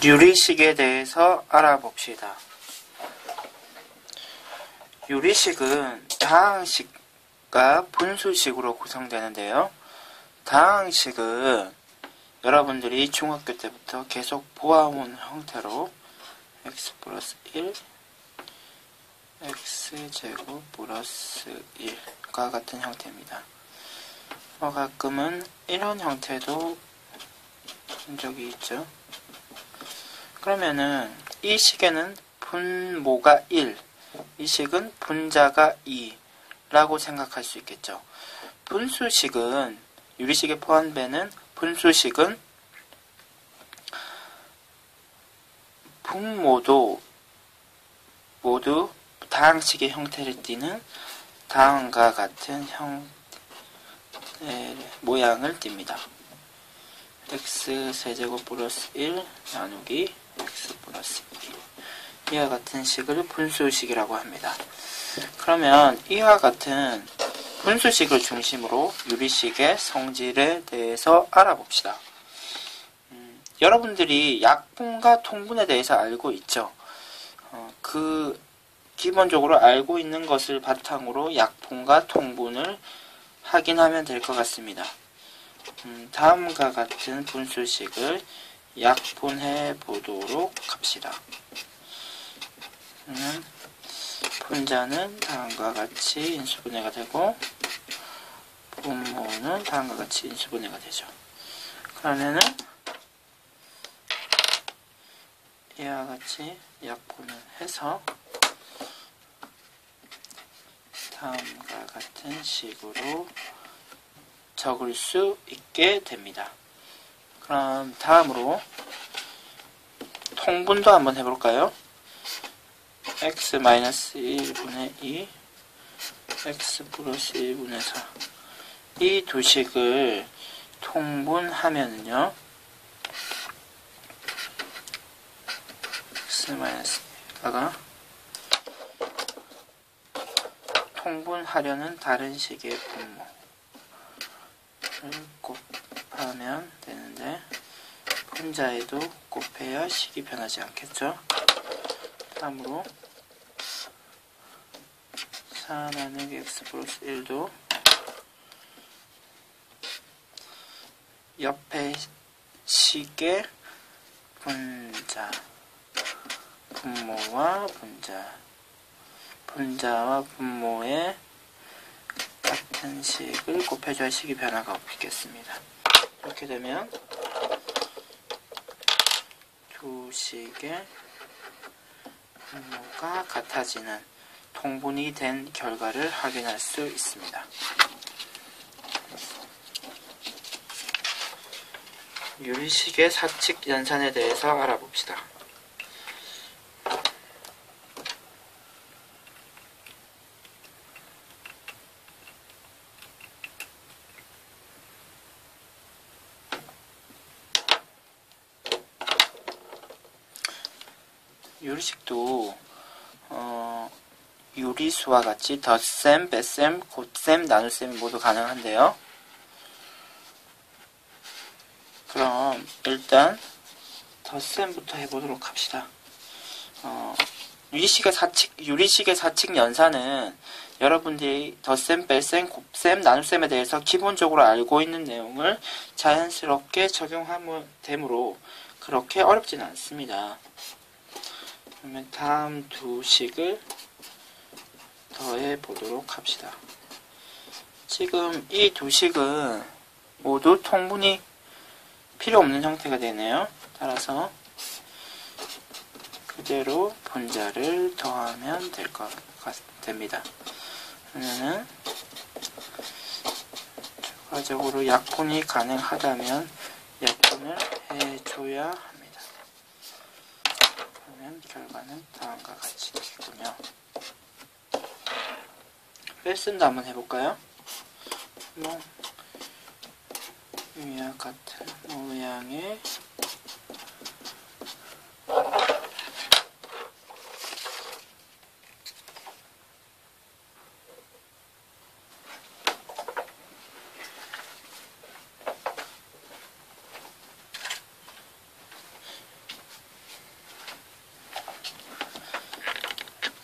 유리식에 대해서 알아봅시다. 유리식은 다항식과 분수식으로 구성되는데요. 다항식은 여러분들이 중학교 때부터 계속 보아온 형태로 x 플러스 1, x제곱 플러스 1과 같은 형태입니다. 가끔은 이런 형태도 본 적이 있죠. 그러면은 이 식에는 분모가 1, 이 식은 분자가 2 라고 생각할 수 있겠죠. 분수식은 유리식에 포함되는 분수식은 분모도 모두 다항식의 형태를 띠는 다음과 같은 모양을 띱니다. x 세제곱 플러스 1 나누기 x 플러스 2 이와 같은 식을 분수식이라고 합니다. 그러면 이와 같은 분수식을 중심으로 유리식의 성질에 대해서 알아봅시다. 여러분들이 약분과 통분에 대해서 알고 있죠. 기본적으로 알고 있는 것을 바탕으로 약분과 통분을 확인하면 될 것 같습니다. 다음과 같은 분수식을 약분해 보도록 합시다. 분자는 다음과 같이 인수분해가 되고 분모는 다음과 같이 인수분해가 되죠. 그러면은 이와 같이 약분을 해서 다음과 같은 식으로 적을 수 있게 됩니다. 그럼 다음으로 통분도 한번 해볼까요? x-1분의 2 x 플러스 1분의 4 이 두 식을 통분하면요 x-1가 통분하려는 다른 식의 분모를 곱하면 되는데 분자에도 곱해야 식이 변하지 않겠죠. 다음으로 4 나누기 x 플러스 1도 옆에 식의 분모와 분자와 분모의 같은 식을 곱해줘야 식이 변화가 없겠습니다. 이렇게 되면 두 식의 분모가 같아지는 통분이 된 결과를 확인할 수 있습니다. 유리식의 사칙 연산에 대해서 알아봅시다. 유리식도 유리수와 같이 덧셈, 뺄셈, 곱셈, 나눗셈이 모두 가능한데요. 그럼 일단 덧셈부터 해보도록 합시다. 유리식의 사칙 연산은 여러분들이 덧셈, 뺄셈, 곱셈, 나눗셈에 대해서 기본적으로 알고 있는 내용을 자연스럽게 적용하면 되므로 그렇게 어렵지는 않습니다. 그러면 다음 두 식을 더해 보도록 합시다. 지금 이 두 식은 모두 통분이 필요 없는 형태가 되네요. 따라서 그대로 분자를 더하면 됩니다. 그러면은 추가적으로 약분이 가능하다면 약분을 해줘야 합니다. 그러면 결과는 다음과 같이 되겠군요. 뺄셈도 한번 해볼까요? 위와 같은 모양의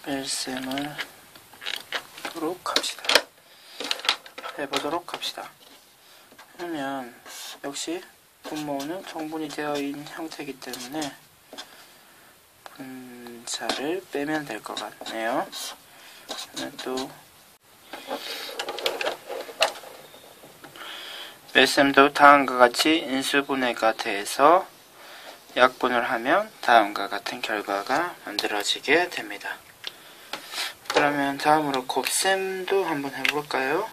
일셈을 해보도록 합시다. 그러면 역시 분모는 통분이 되어 있는 형태이기 때문에 분자를 빼면 될 것 같네요. 또 일셈도 다음과 같이 인수분해가 돼서 약분을 하면 다음과 같은 결과가 만들어지게 됩니다. 그러면 다음으로 곱셈도 한번 해볼까요?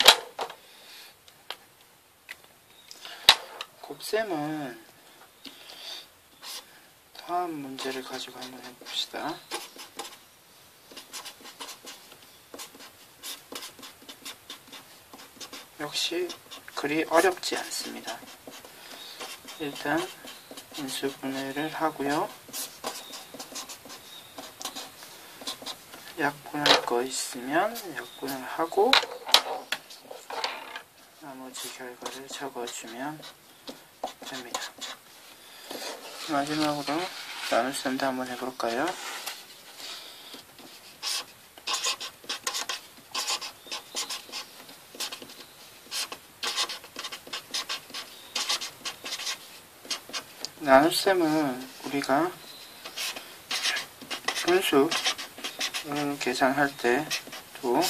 곱셈은 다음 문제를 가지고 한번 해봅시다. 역시 그리 어렵지 않습니다. 일단 인수분해를 하고요. 약분할 거 있으면 약분을 하고 나머지 결과를 적어주면 됩니다. 마지막으로 나눗셈도 한번 해볼까요? 나눗셈은 우리가 분수 계산할 때도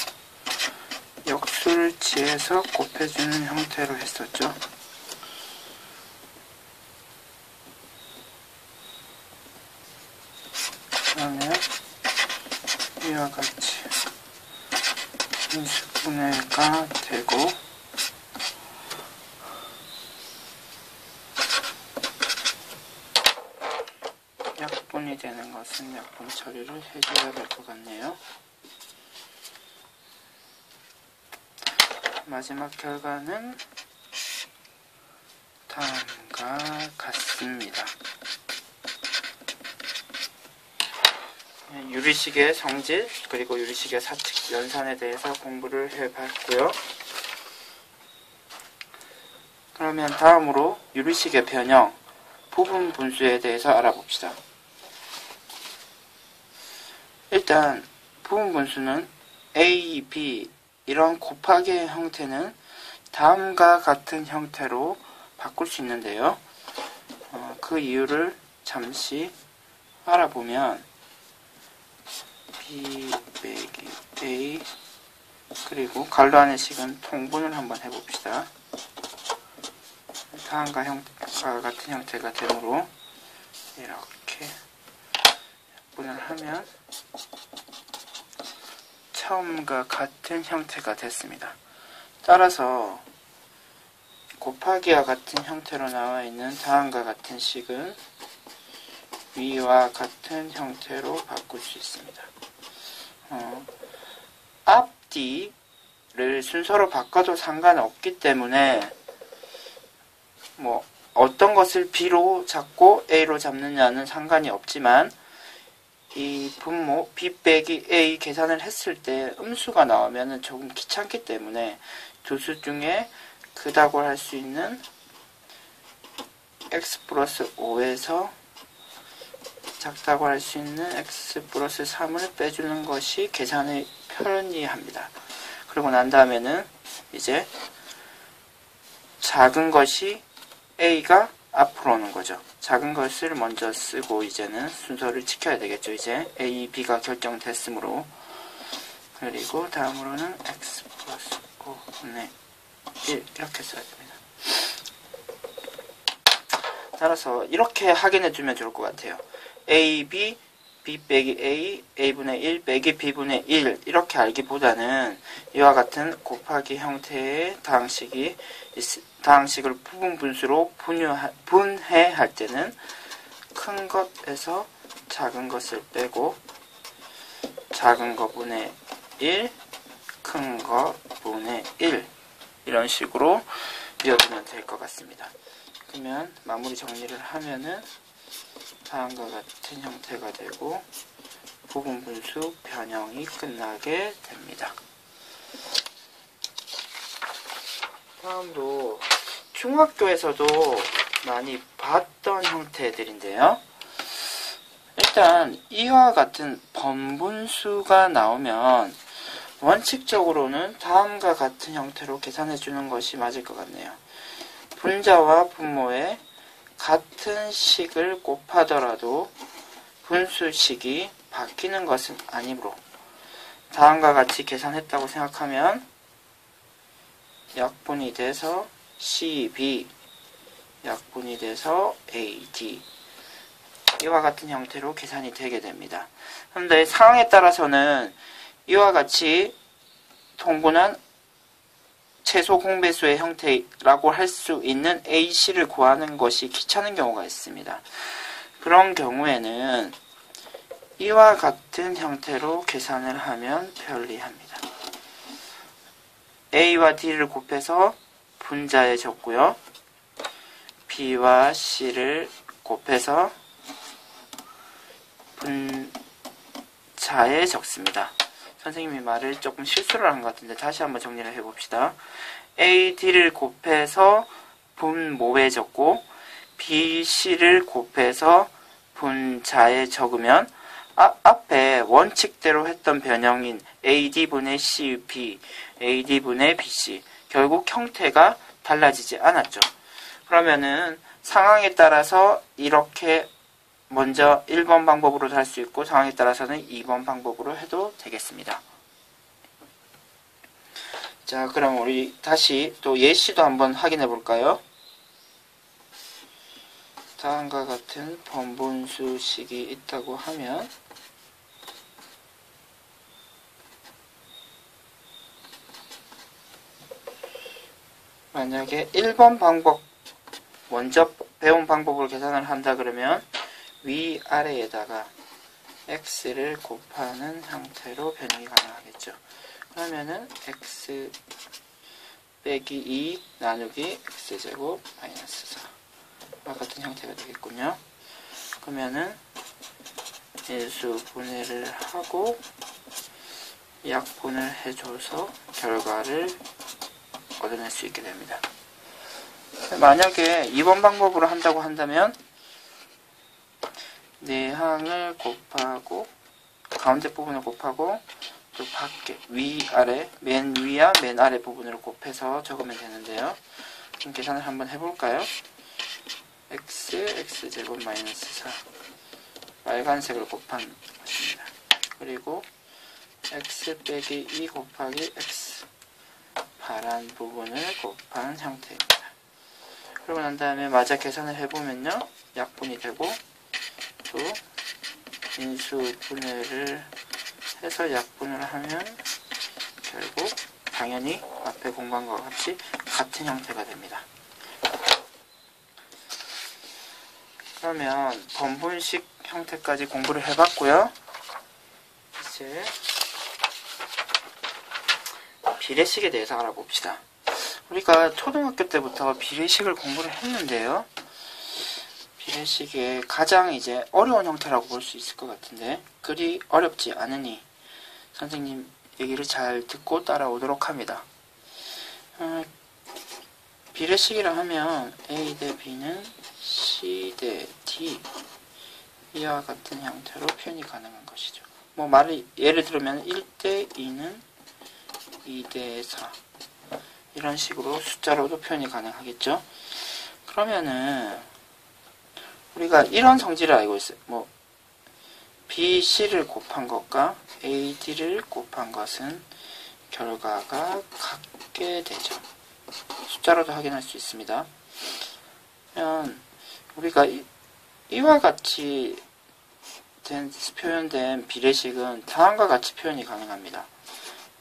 역수를 취해서 곱해주는 형태로 했었죠. 그러면 이와 같이 인수분해가 되고 약분이 되는 것은 약분 처리를 해줘야 될 것 같네요. 마지막 결과는 다음과 같습니다. 유리식의 성질 그리고 유리식의 사칙 연산에 대해서 공부를 해봤고요. 그러면 다음으로 유리식의 변형 부분 분수에 대해서 알아봅시다. 일단 부분 분수는 A, B 이런 곱하기의 형태는 다음과 같은 형태로 바꿀 수 있는데요. 그 이유를 잠시 알아보면 B 빼기 A 그리고 괄호 안의 식은 통분을 한번 해봅시다. 다음과 같은 형태가 되므로 이렇게 약분을 하면 처음과 같은 형태가 됐습니다. 따라서 곱하기와 같은 형태로 나와 있는 다음과 같은 식은 위와 같은 형태로 바꿀 수 있습니다. 앞뒤를 순서로 바꿔도 상관없기 때문에 어떤 것을 B로 잡고 A로 잡느냐는 상관이 없지만 이 분모 B 빼기 A 계산을 했을 때 음수가 나오면 조금 귀찮기 때문에 두 수 중에 크다고 할 수 있는 x 플러스 5에서 작다고 할 수 있는 x 플러스 3을 빼주는 것이 계산이 편리합니다. 그러고 난 다음에는 이제 작은 것이 A가 앞으로 오는 거죠. 작은 것을 먼저 쓰고 이제는 순서를 지켜야 되겠죠. 이제 A, B가 결정됐으므로 그리고 다음으로는 x 플러스 5분의 1 이렇게 써야 됩니다. 따라서 이렇게 확인해 주면 좋을 것 같아요. A, B, B 빼기 A, A분의 1 빼기 B분의 1 이렇게 알기보다는 이와 같은 곱하기 형태의 다항식을 부분 분수로 분해할 때는 큰 것에서 작은 것을 빼고 작은 것분의 1, 큰 것분의 1 이런 식으로 이어지면 될 것 같습니다. 그러면 마무리 정리를 하면은 다음과 같은 형태가 되고 부분 분수 변형이 끝나게 됩니다. 다음으로 중학교에서도 많이 봤던 형태들인데요. 일단 이와 같은 번분수가 나오면 원칙적으로는 다음과 같은 형태로 계산해 주는 것이 맞을 것 같네요. 분자와 분모에 같은 식을 곱하더라도 분수식이 바뀌는 것은 아니므로 다음과 같이 계산했다고 생각하면 약분이 돼서 CB, 약분이 돼서 AD, 이와 같은 형태로 계산이 되게 됩니다. 그런데 상황에 따라서는 이와 같이 통분한 최소 공배수의 형태라고 할 수 있는 AC를 구하는 것이 귀찮은 경우가 있습니다. 그런 경우에는 이와 같은 형태로 계산을 하면 편리합니다. A와 D를 곱해서 분자에 적고요. B와 C를 곱해서 분자에 적습니다. 선생님이 말을 조금 실수를 한 것 같은데 다시 한번 정리를 해봅시다. A, D를 곱해서 분모에 적고 B, C를 곱해서 분자에 적으면 앞에 원칙대로 했던 변형인 AD분의 CB, AD분의 BC 결국 형태가 달라지지 않았죠. 그러면은 상황에 따라서 이렇게 먼저 1번 방법으로도 할 수 있고 상황에 따라서는 2번 방법으로 해도 되겠습니다. 자, 그럼 우리 다시 또 예시도 한번 확인해 볼까요? 다음과 같은 번분수식이 있다고 하면 만약에 1번 방법 먼저 배운 방법으로 계산을 한다 그러면 위아래에다가 x를 곱하는 형태로 변형이 가능하겠죠. 그러면은 x 빼기 2 나누기 x제곱 마이너스 4와 같은 형태가 되겠군요. 그러면은 일수 분해를 하고 약분을 해줘서 결과를 얻어낼 수 있게 됩니다. 만약에 2번 방법으로 한다고 한다면 내항을 곱하고 가운데 부분을 곱하고 또 밖에 위아래 맨 위와 맨 아래 부분을 곱해서 적으면 되는데요. 그럼 계산을 한번 해볼까요? x제곱 마이너스 4 빨간색을 곱한 것입니다. 그리고 x 빼기 2 곱하기 x 파란 부분을 곱한 형태입니다. 그러고 난 다음에 마저 계산을 해보면요. 약분이 되고 또 인수 분해를 해서 약분을 하면 결국 당연히 앞에 공간과 같이 같은 형태가 됩니다. 그러면 번분식 형태까지 공부를 해봤고요. 이제 비례식에 대해서 알아봅시다. 우리가 초등학교 때부터 비례식을 공부를 했는데요. 비례식의 가장 이제 어려운 형태라고 볼 수 있을 것 같은데 그리 어렵지 않으니 선생님 얘기를 잘 듣고 따라오도록 합니다. 비례식이라 하면 A 대 B는 C 대 D 이와 같은 형태로 표현이 가능한 것이죠. 뭐 말을 예를 들면 1대 2는 2대 4 이런 식으로 숫자로도 표현이 가능하겠죠. 그러면은 우리가 이런 성질을 알고 있어요. 뭐 BC를 곱한 것과 AD를 곱한 것은 결과가 같게 되죠. 숫자로도 확인할 수 있습니다. 그러면 우리가 이와 같이 표현된 비례식은 다음과 같이 표현이 가능합니다.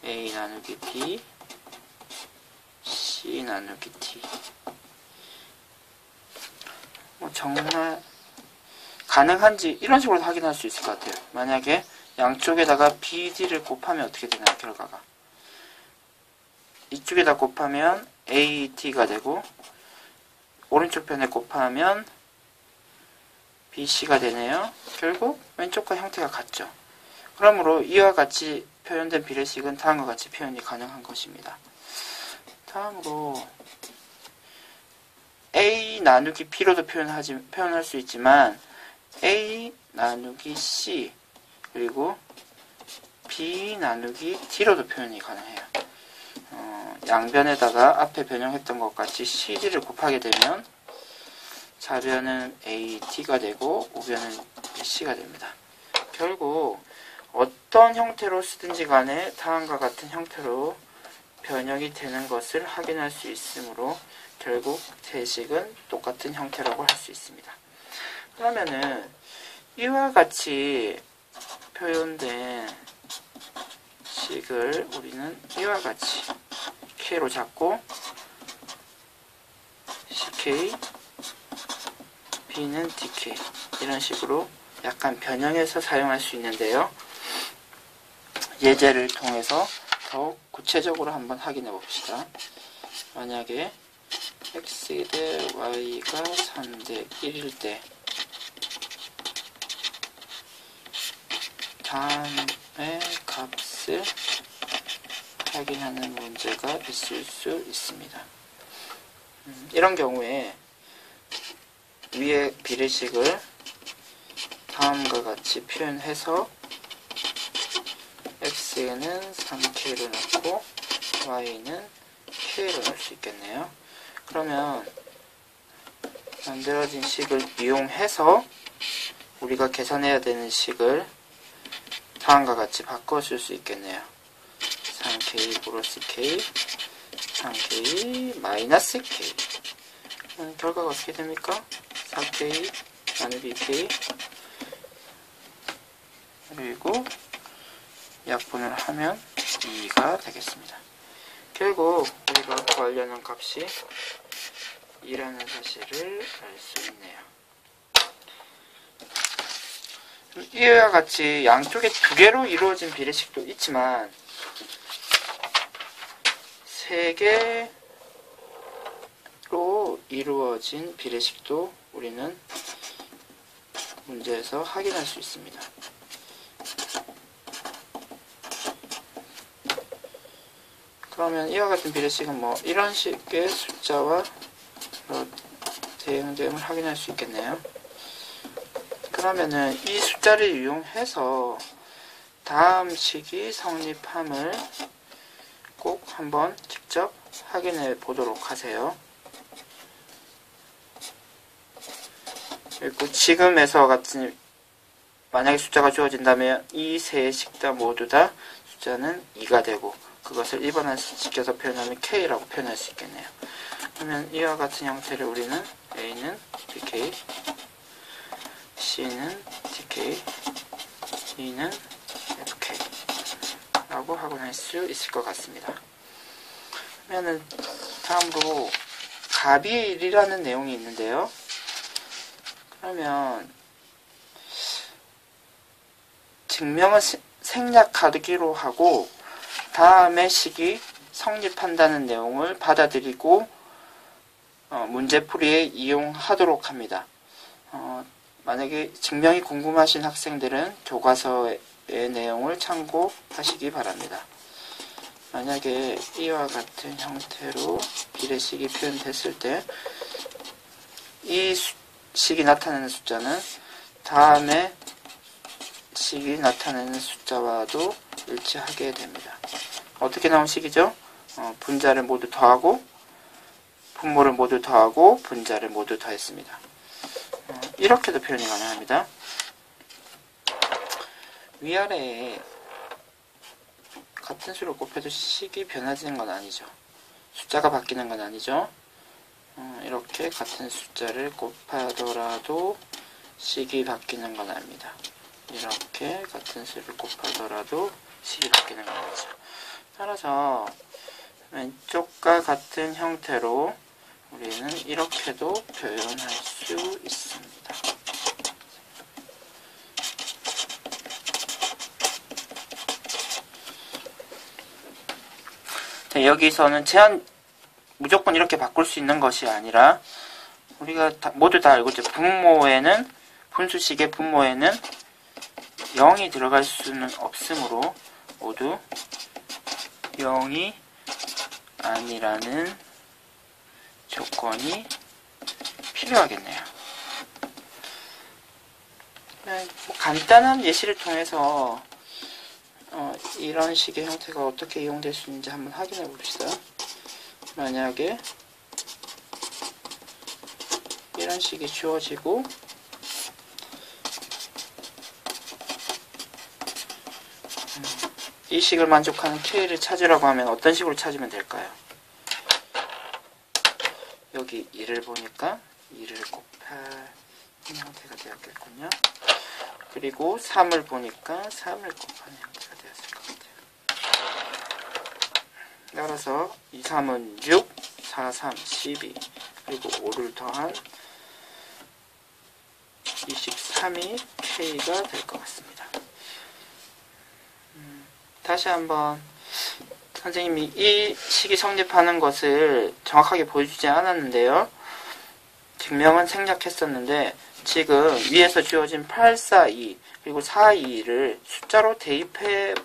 A 나누기 B, C 나누기 T. 뭐 정말 가능한지 이런 식으로 확인할 수 있을 것 같아요. 만약에 양쪽에다가 BD를 곱하면 어떻게 되나요? 결과가 이쪽에다 곱하면 AD가 되고 오른쪽 편에 곱하면 BC가 되네요. 결국 왼쪽과 형태가 같죠. 그러므로 이와 같이 표현된 비례식은 다음과 같이 표현이 가능한 것입니다. 다음으로 A 나누기 B로도 표현할 수 있지만 A 나누기 C 그리고 B 나누기 D로도 표현이 가능해요. 양변에다가 앞에 변형했던 것 같이 CD를 곱하게 되면 좌변은 AD가 되고 우변은 BC가 됩니다. 결국 어떤 형태로 쓰든지 간에 다음과 같은 형태로 변형이 되는 것을 확인할 수 있으므로 결국 대식은 똑같은 형태라고 할 수 있습니다. 그러면은 이와 같이 표현된 식을 우리는 이와 같이 K로 잡고 CK, B는 DK 이런 식으로 약간 변형해서 사용할 수 있는데요. 예제를 통해서 더욱 구체적으로 한번 확인해 봅시다. 만약에 x 대 y가 3대 1일 때 다음의 값을 확인하는 문제가 있을 수 있습니다. 이런 경우에 위의 비례식을 다음과 같이 표현해서 x는 3k로 넣고 y는 k로 넣을 수 있겠네요. 그러면 만들어진 식을 이용해서 우리가 계산해야 되는 식을 다음과 같이 바꿔줄 수 있겠네요. 3k 플러스 k, 3k 마이너스 k. 결과가 어떻게 됩니까? 4k 나누기 k 그리고 약분을 하면 2가 되겠습니다. 결국 우리가 구하려는 값이 2라는 사실을 알 수 있네요. 이와 같이 양쪽에 두 개로 이루어진 비례식도 있지만 세 개로 이루어진 비례식도 우리는 문제에서 확인할 수 있습니다. 그러면 이와 같은 비례식은 뭐 이런 식의 숫자와 대응됨을 확인할 수 있겠네요. 그러면은 이 숫자를 이용해서 다음 식이 성립함을 꼭 한번 직접 확인해 보도록 하세요. 그리고 지금에서 같은 만약에 숫자가 주어진다면 이 세 식다 모두 다 숫자는 2가 되고 그것을 1번화시켜서 표현하면 K라고 표현할 수 있겠네요. 그러면 이와 같은 형태를 우리는 A는 DK, C는 DK, E는 FK 라고 확인할 수 있을 것 같습니다. 그러면 다음으로 값이 1이라는 내용이 있는데요. 그러면 증명은 생략하기로 하고 다음의 식이 성립한다는 내용을 받아들이고 문제풀이에 이용하도록 합니다. 만약에 증명이 궁금하신 학생들은 교과서의 내용을 참고하시기 바랍니다. 만약에 이와 같은 형태로 비례식이 표현됐을 때 이 식이 나타내는 숫자는 다음에 식이 나타내는 숫자와도 일치하게 됩니다. 어떻게 나온 식이죠? 분자를 모두 더하고 분모를 모두 더하고 분자를 모두 더했습니다. 이렇게도 표현이 가능합니다. 위아래에 같은 수를 곱해도 식이 변하지는 건 아니죠. 숫자가 바뀌는 건 아니죠. 이렇게 같은 숫자를 곱하더라도 식이 바뀌는 건 아닙니다. 이렇게 같은 수를 곱하더라도 식이 바뀌는 건 아니죠. 따라서 왼쪽과 같은 형태로 우리는 이렇게도 표현할 수 있습니다. 여기서는 무조건 이렇게 바꿀 수 있는 것이 아니라 우리가 모두 다 알고 있죠. 분수식의 분모에는 0이 들어갈 수는 없으므로 모두 0이 아니라는 조건이 필요하겠네요. 뭐 간단한 예시를 통해서 이런 식의 형태가 어떻게 이용될 수 있는지 한번 확인해 봅시다. 만약에 이런 식이 주어지고 이 식을 만족하는 K를 찾으라고 하면 어떤 식으로 찾으면 될까요? 여기 2를 보니까 2를 곱하는 형태가 되었겠군요. 그리고 3을 보니까 3을 곱하는 형태가 되었을 것 같아요. 따라서 2, 3은 6, 4, 3, 12 그리고 5를 더한 23이 K가 될 것 같습니다. 다시 한번 선생님이 이 식이 성립하는 것을 정확하게 보여주지 않았는데요. 증명은 생략했었는데 지금 위에서 주어진 8, 4, 2 그리고 4, 2를 숫자로 대입해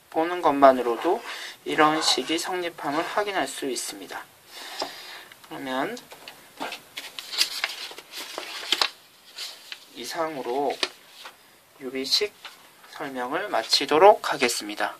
보는 것만으로도 이런 식이 성립함을 확인할 수 있습니다. 그러면 이상으로 유리식 설명을 마치도록 하겠습니다.